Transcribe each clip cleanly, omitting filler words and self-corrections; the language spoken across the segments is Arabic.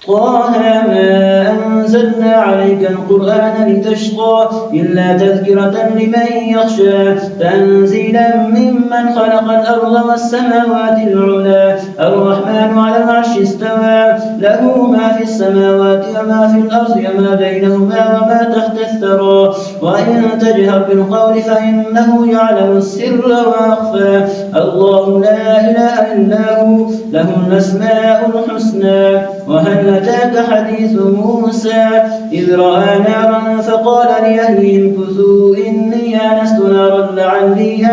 طه ما أنزلنا عليك القرآن لتشقى إلا تذكرة لمن يخشى تنزيلا ممن خلق الأرض والسماوات العلى الرحمن على العرش استوى له ما في السماوات وما في الأرض وما بينهما وما تحت الثرى وإن تجهر بالقول فإنه يعلم السر وأخفى الله لا إله إلا هو له الأسماء الحسنى وهل أتاك حديث موسى إذ رأى نارا فقال لأهلهم كثوا إني آنست نارا لعلي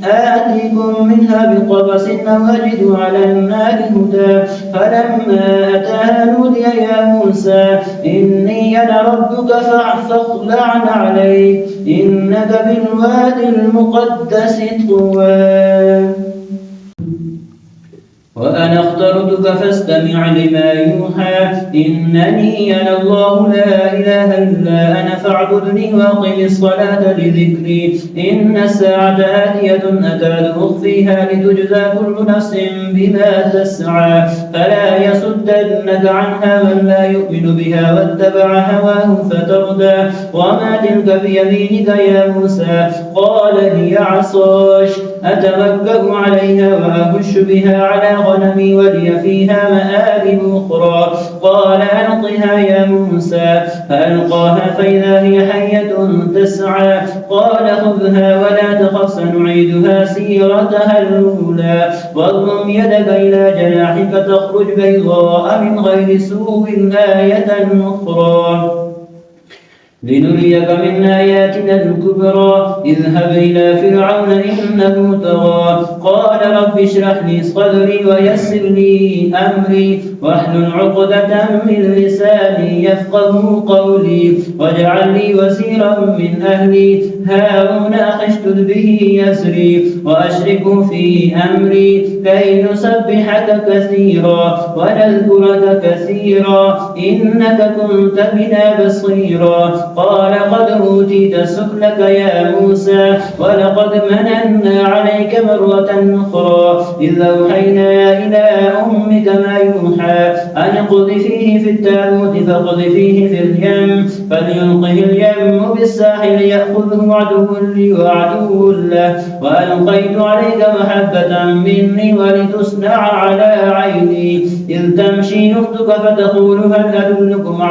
آتيكم منها بقبس أو أجد على النار هدى فلما أتاها نودي يا موسى إني أنا ربك فاخلع عليك إنك بالوادي المقدس طوى وأنا اخترتك فاستمع لما يوحى إنني أنا الله لا إله إلا أنا فاعبدني وأقم الصلاة لذكري إن الساعة آتية أكاد أخفيها لتجزى كل نفس بما تسعى فلا يصدنك عنها من لا يؤمن بها واتبع هواه فتردى وما تلك بيمينك يا موسى قال هي عصاش أتوكأ عليها وأهش بها على غنمي ولي فيها مآرب أخرى قال ألقها يا موسى فألقاها فإذا هي حية تسعى قال خذها ولا تخف سنعيدها سيرتها الأولى واضم يدك إلى جناحك تخرج بيضاء من غير سوء آية أخرى لنريك من آياتنا الكبرى اذهب إلى فرعون إنه طغى قال رب اشرح لي صدري ويسر لي أمري واحلل عقدة من لساني يفقه قولي واجعل لي وزيرا من أهلي هارون أخي اشدد به يسري وأشركه في أمري كي نسبحك كثيرا ونذكرك كثيرا إنك كنت بنا بصيرا قال قد أوتيت سؤلك يا موسى ولقد مننا عليك مرة أخرى إذ أوحينا إلى أمك ما يوحى أن اقذفيه في التابوت فاقذفيه في اليم فليلقه اليم بالساحل يأخذه عدو لي وعدو له وألقيت عليك محبة مني ولتصنع على عيني إذ تمشي أختك فتقول هل أدلكم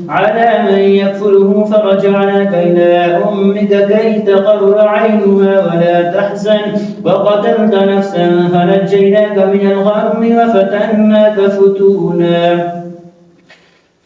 على من يكفله فرجعناك إلى أمك كي تقر عينها ولا تحزن وقتلت نفسا فنجيناك من الغم وفتناك فتونا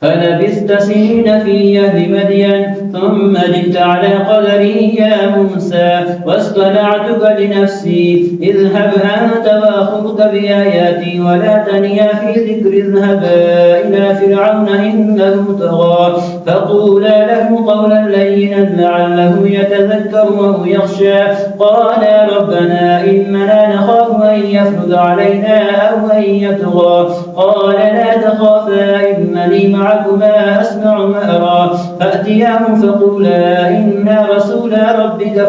فلبثت سنين في أهل مدين ثم جئت على قدري يا موسى واصطنعتك لنفسي اذهب أنت وأخوك بآياتي ولا تنيا في ذكر اذهبا إلى فرعون إنه طغى فقولا له قولا لينا لعله يتذكر أو يخشى قالا ربنا إننا نخاف أن يفرض علينا أو أن يطغى قال لا تخافا إنني معكما أسمع وأرى فأتياه فقولا إنا رسولا ربك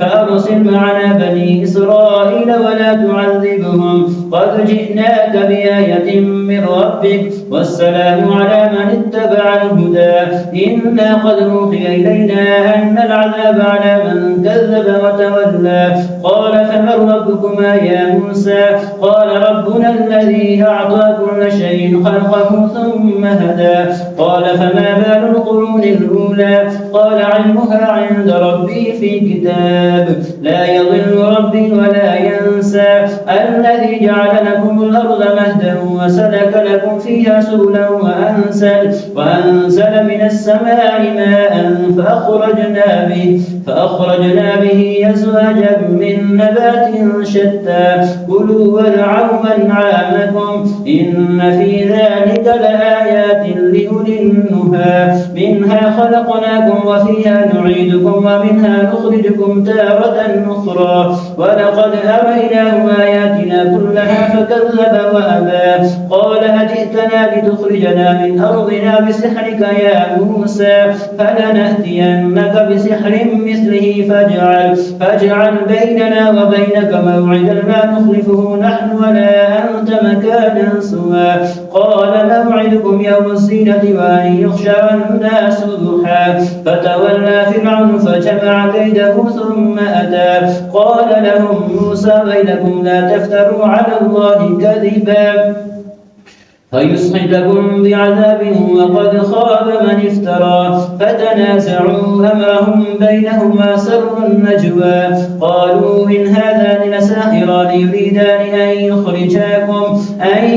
فأرسل معنا بني إسرائيل ولا تعذبهم قد جئناك بآية من ربك والسلام على من اتبع الهدى إنا قد أوحي إلينا أن العذاب على من كذب وتولى قال فمن ربكما يا موسى قال ربنا الذي أعطى كل شيء خلقه ثم هدى قال فما بال القرون الأولى قال علمها عند ربي في كتاب لا يضل ربي ولا ينسى الذي جعل لكم الأرض مهدا وسلك لكم فيها سبلا وأنزل من السماء ماء فأخرجنا به أزواجا من نبات شتى كلوا وارعوا أنعامكم إن في ذلك لآيات لأولي النهى منها خلقناكم وفيها نعيدكم ومنها نخرجكم تارة أخرى ولقد أريناه آياتنا كلها فكذب وأبى قال أجئتنا لتخرجنا من أرضنا بسحرك يا موسى فلنأتينك بسحر مثله فاجعل بيننا وبينك موعدا لا نخلفه نحن ولا أنت مكانا سوى قال موعدكم يوم الزينة وأن يخشى الناس ضحى فتولى فرعون فجمع كيده ثم أتى قال لهم موسى ويلكم لا تفتروا على الله كذبا فيسحتكم بعذاب وقد خاب من افترى فتنازعوا أمرهم بينهما سروا النجوى قالوا إن هذان لساحران يريدان أن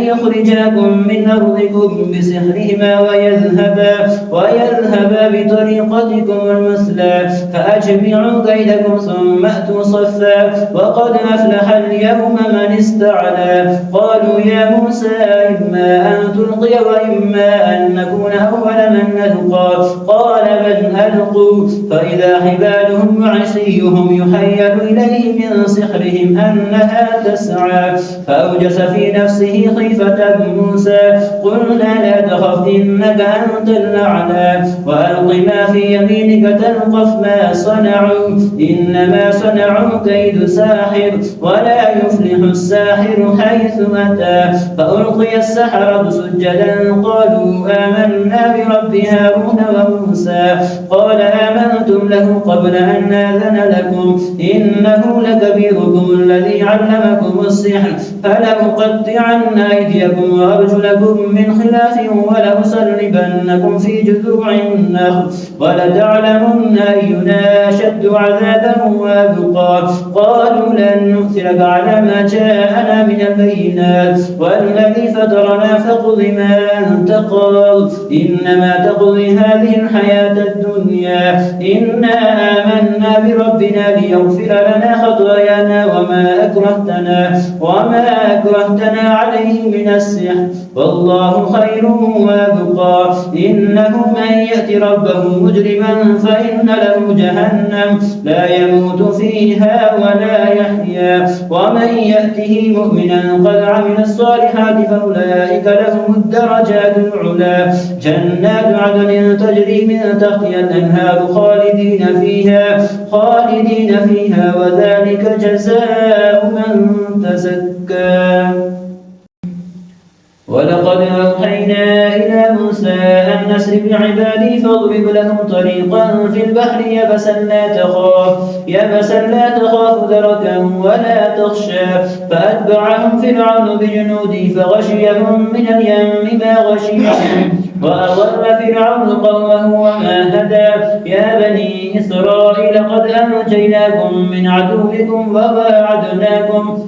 يخرجاكم من أرضكم بسحرهما ويذهبا بطريقتكم المثلى فأجمعوا كيدكم ثم أتوا صفا وقد أفلح اليوم من استعلى قالوا يا موسى إما أن تلقي وإما أن نكون أول من نلقى قال بل ألقوا فإذا حبالهم وعصيهم يحيل إليه من سحرهم أنها تسعى فأوجس في نفسه خيفة موسى قلنا لا تخف إنك أنت الأعلى وألق ما في يمينك تلقف ما صنعوا إنما صنعوا كيد ساحر ولا يفلح الساحر حيث أتى فألقي السحرة سجدا قالوا آمنا برب هارون وموسى قال آمنتم له قبل أن آذن لكم إنه لكبيركم الذي علمكم السحر فلأقطعن أيديكم وأرجلكم من خلاف ولأصلبنكم في جذوع النخل ولتعلمن أينا أشد عذابا وأبقى قالوا لن نؤثرك على ما جاءنا من البينات والذي فطرنا فاقض ما أنت قاض إنما تقضي هذه الحياة الدنيا إنا آمنا بربنا ليغفر لنا خطايانا وما أكرهتنا عليه من السحر والله خير وأبقى إنه من يأت ربه مجرما فإن له جهنم لا يموت فيها ولا يحيا ومن يأته مؤمنا قد عمل الصالحات فأولئك لهم الدرجات العلى جنات عدن تجري من تحتها الأنهار خالدين فيها وذلك جزاء من تزكى ولقد أوحينا إلى موسى أن أسر بعبادي فاضرب لهم طريقا في البحر يبسا لا تخاف دركا ولا تخشى فأتبعهم فرعون بجنوده فغشيهم من اليم ما غشيهم وأضل فرعون قومه وما هدى يا بني إسرائيل قد أنجيناكم من عدوكم وواعدناكم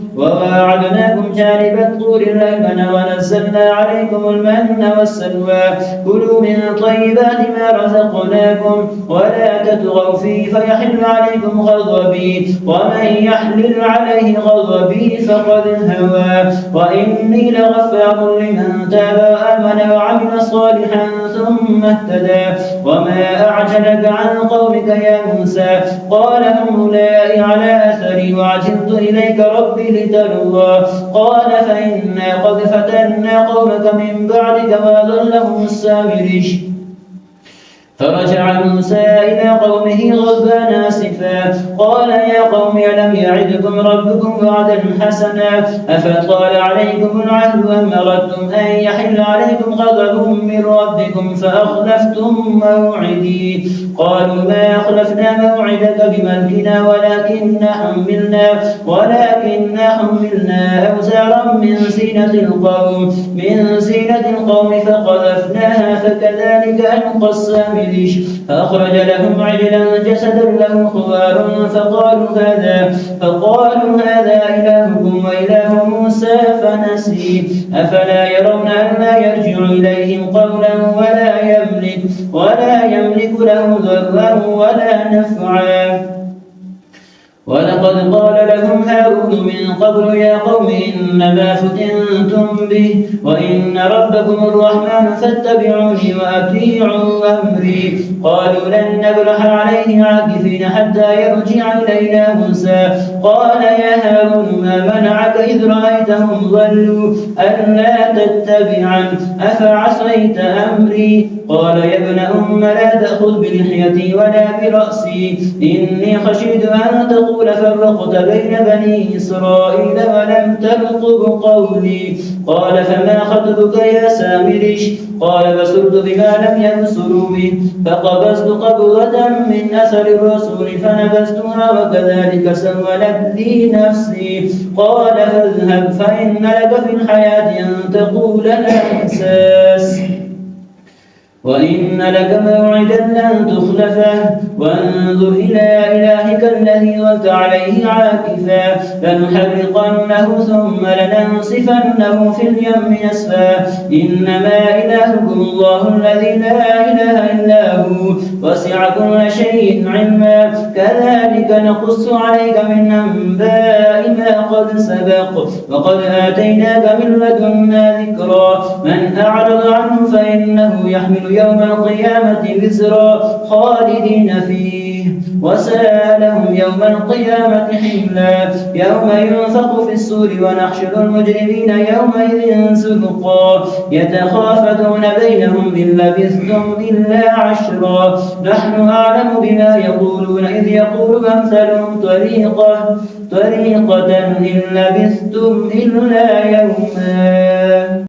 جانب الطور الأيمن ونزلنا عليكم المن والسلوى كلوا من طيبات ما رزقناكم ولا تطغوا فيه فيحل عليكم غضبي ومن يحلل عليه غضبي فقد هوى وإني لغفار لمن تاب وآمن وعمل صالحا ثم اهتدى وما أعجلك عن قومك يا موسى قال هم أولئك على أثري وعجلت إليك ربي لترضى قال فإنا قد فتنا قومك من بعدك وأضلهم السامري فرجع موسى إلى قومه غضبان آسفا قال يا قوم ألم يعدكم ربكم وعدا حسنا أفطال عليكم العهد أم أردتم أن يحل عليكم غضب من ربكم فأخلفتم موعدي قالوا ما أخلفنا موعدك بملكنا ولكننا حملنا أوزارا من زينة القوم فقذفناها فكذلك ألقى السامري فأخرج لهم عجلا جسدا له خوار فقالوا هذا إلهكم وإله موسى فنسي أفلا يرون أن لا يرجع إليهم قولا ولا يملك لهم ضرا ولا نفعا ولقد قال لهم هارون من قبل يا قوم إنما فتنتم به وإن ربكم الرحمن فاتبعوني وأطيعوا أمري قالوا لن نبرح عليه عاكفين حتى يرجع إلينا موسى قال يا هارون ما منعك إذ رأيتهم ضلوا ألا تتبعن أفعصيت أمري قال يا ابن أم لا تأخذ بلحيتي ولا برأسي إني خشيت أن تقول فرقت بين بني إسرائيل ولم ترقب قولي قال فما خطبك يا سامريش قال بصرت بما لم يبصروا به فقبضت قبضة من أثر الرسول فنبذتها وكذلك سولت لي نفسي قال فاذهب فإن لك في الحياة أن تقول لا مساس وإن لك موعدا لن تخلفه وانظر إلى إلهك الذي ظلت عليه عاكفا لنحرقنه ثم لننصفنه في اليم نسفا إنما إلهكم الله الذي لا إله إلا هو وسع كل شيء علما كذلك نقص عليك من أنباء ما قد سبق وقد آتيناك من لدنا ذكرا من أعرض عنه فإنه يحمل يوم القيامة وزرا خالدين فيه وساء لهم يوم القيامة حملا يوم ينفخ في السور ونحشر المجرمين يومئذ زرقا يتخافتون بينهم إن لبثتم إلا عشرا نحن أعلم بما يقولون إذ يقول أمثلهم طريقة إن لبثتم إلا يوما.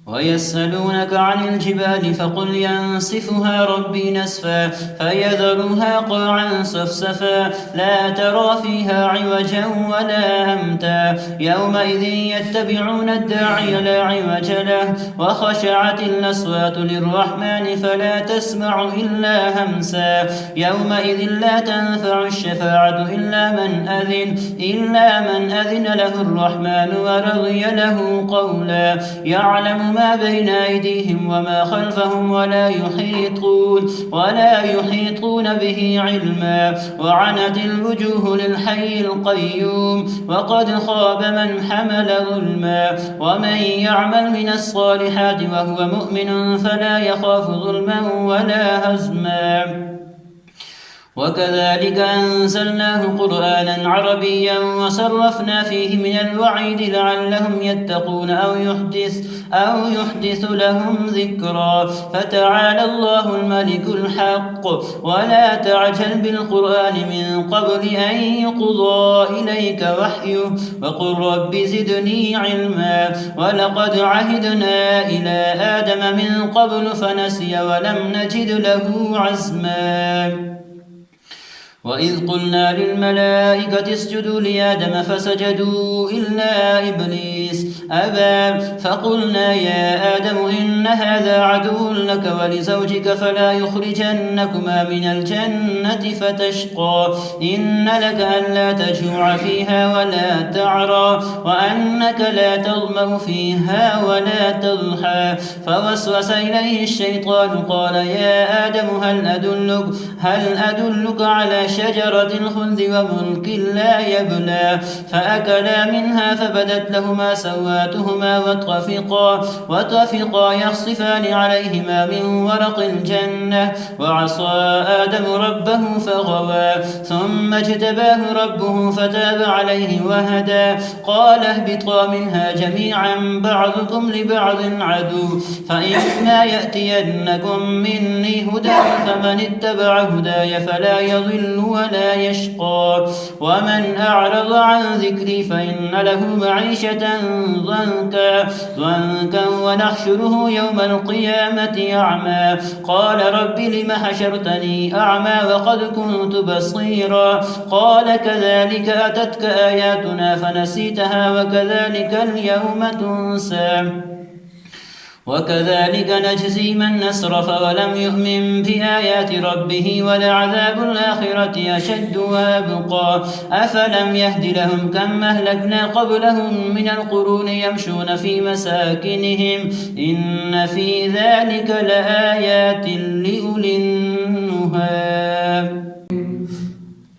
ويسألونك عن الجبال فقل ينسفها ربي نسفا فيذرها قاعا صفصفا لا ترى فيها عوجا ولا أمتا يومئذ يتبعون الداعي لا عوج له وخشعت الأصوات للرحمن فلا تسمع إلا همسا يومئذ لا تنفع الشفاعة إلا من أذن له الرحمن ورضي له قولا يعلم ما بين أيديهم وما خلفهم ولا يحيطون به علما وعنت الوجوه للحي القيوم وقد خاب من حمل ظلما ومن يعمل من الصالحات وهو مؤمن فلا يخاف ظلما ولا هزما وكذلك أنزلناه قرآنا عربيا وصرفنا فيه من الوعيد لعلهم يتقون أو يحدث لهم ذكرا فتعالى الله الملك الحق ولا تعجل بالقرآن من قبل أن يقضى إليك وحيه وقل رب زدني علما ولقد عهدنا إلى آدم من قبل فنسي ولم نجد له عزما وإذ قلنا للملائكة اسجدوا لآدم فسجدوا إلا إبليس أبى فقلنا يا آدم إن هذا عدو لك ولزوجك فلا يخرجنكما من الجنة فتشقى إن لك ألا تجوع فيها ولا تعرى وأنك لا تظمأ فيها ولا تضحى فوسوس إليه الشيطان قال يا آدم هل أدلك على شجرة الخلد وملك لا يبلى فأكلا منها فبدت لهما سواتهما وطفقا يخصفان عليهما من ورق الجنة وعصى آدم ربه فغوى ثم اجتباه ربه فتاب عليه وهدى قال اهبطا منها جميعا بعضكم لبعض عدو فإما يأتينكم مني هدى فمن اتبع هداي فلا يضل ولا يشقى ومن أعرض عن ذكري فإن له معيشة ضنكا ونحشره يوم القيامة أعمى قال رب لم حشرتني أعمى وقد كنت بصيرا قال كذلك أتتك آياتنا فنسيتها وكذلك اليوم تنسى وكذلك نجزي من أسرف ولم يؤمن بآيات ربه ولعذاب الآخرة أشد وأبقى أفلم يهد لهم كم أهلكنا قبلهم من القرون يمشون في مساكنهم إن في ذلك لآيات لأولي النهى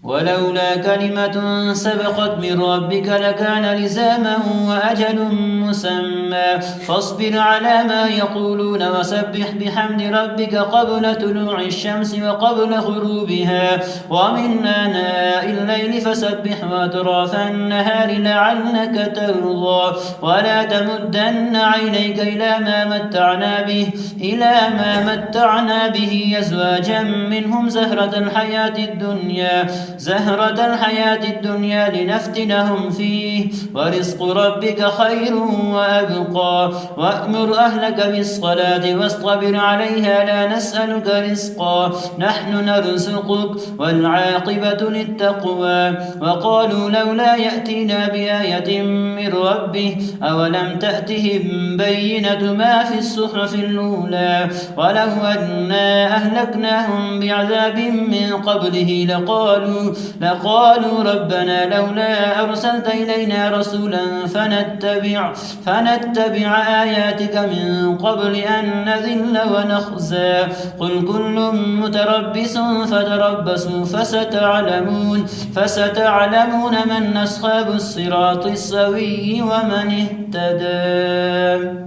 ولولا كلمة سبقت من ربك لكان لزاما وأجل مسمى فاصبر على ما يقولون وسبح بحمد ربك قبل طلوع الشمس وقبل غروبها ومن آناء الليل فسبح وأطراف النهار لعلك ترضى ولا تمدن عينيك إلى ما متعنا به أزواجا منهم زهرة الحياة الدنيا لنفتنهم فيه ورزق ربك خير وأبقى وأمر أهلك بالصلاة واصطبر عليها لا نسألك رزقا نحن نرزقك والعاقبة للتقوى وقالوا لولا يأتينا بآية من ربه أولم تأتهم بينة ما في الصحف الأولى ولو أنا أهلكناهم بعذاب من قبله لقالوا ربنا لولا أرسلت إلينا رسولا فنتبع آياتك من قبل أن نذل ونخزى قل كل متربص فتربصوا فستعلمون من أصحاب الصراط السوي ومن اهتدى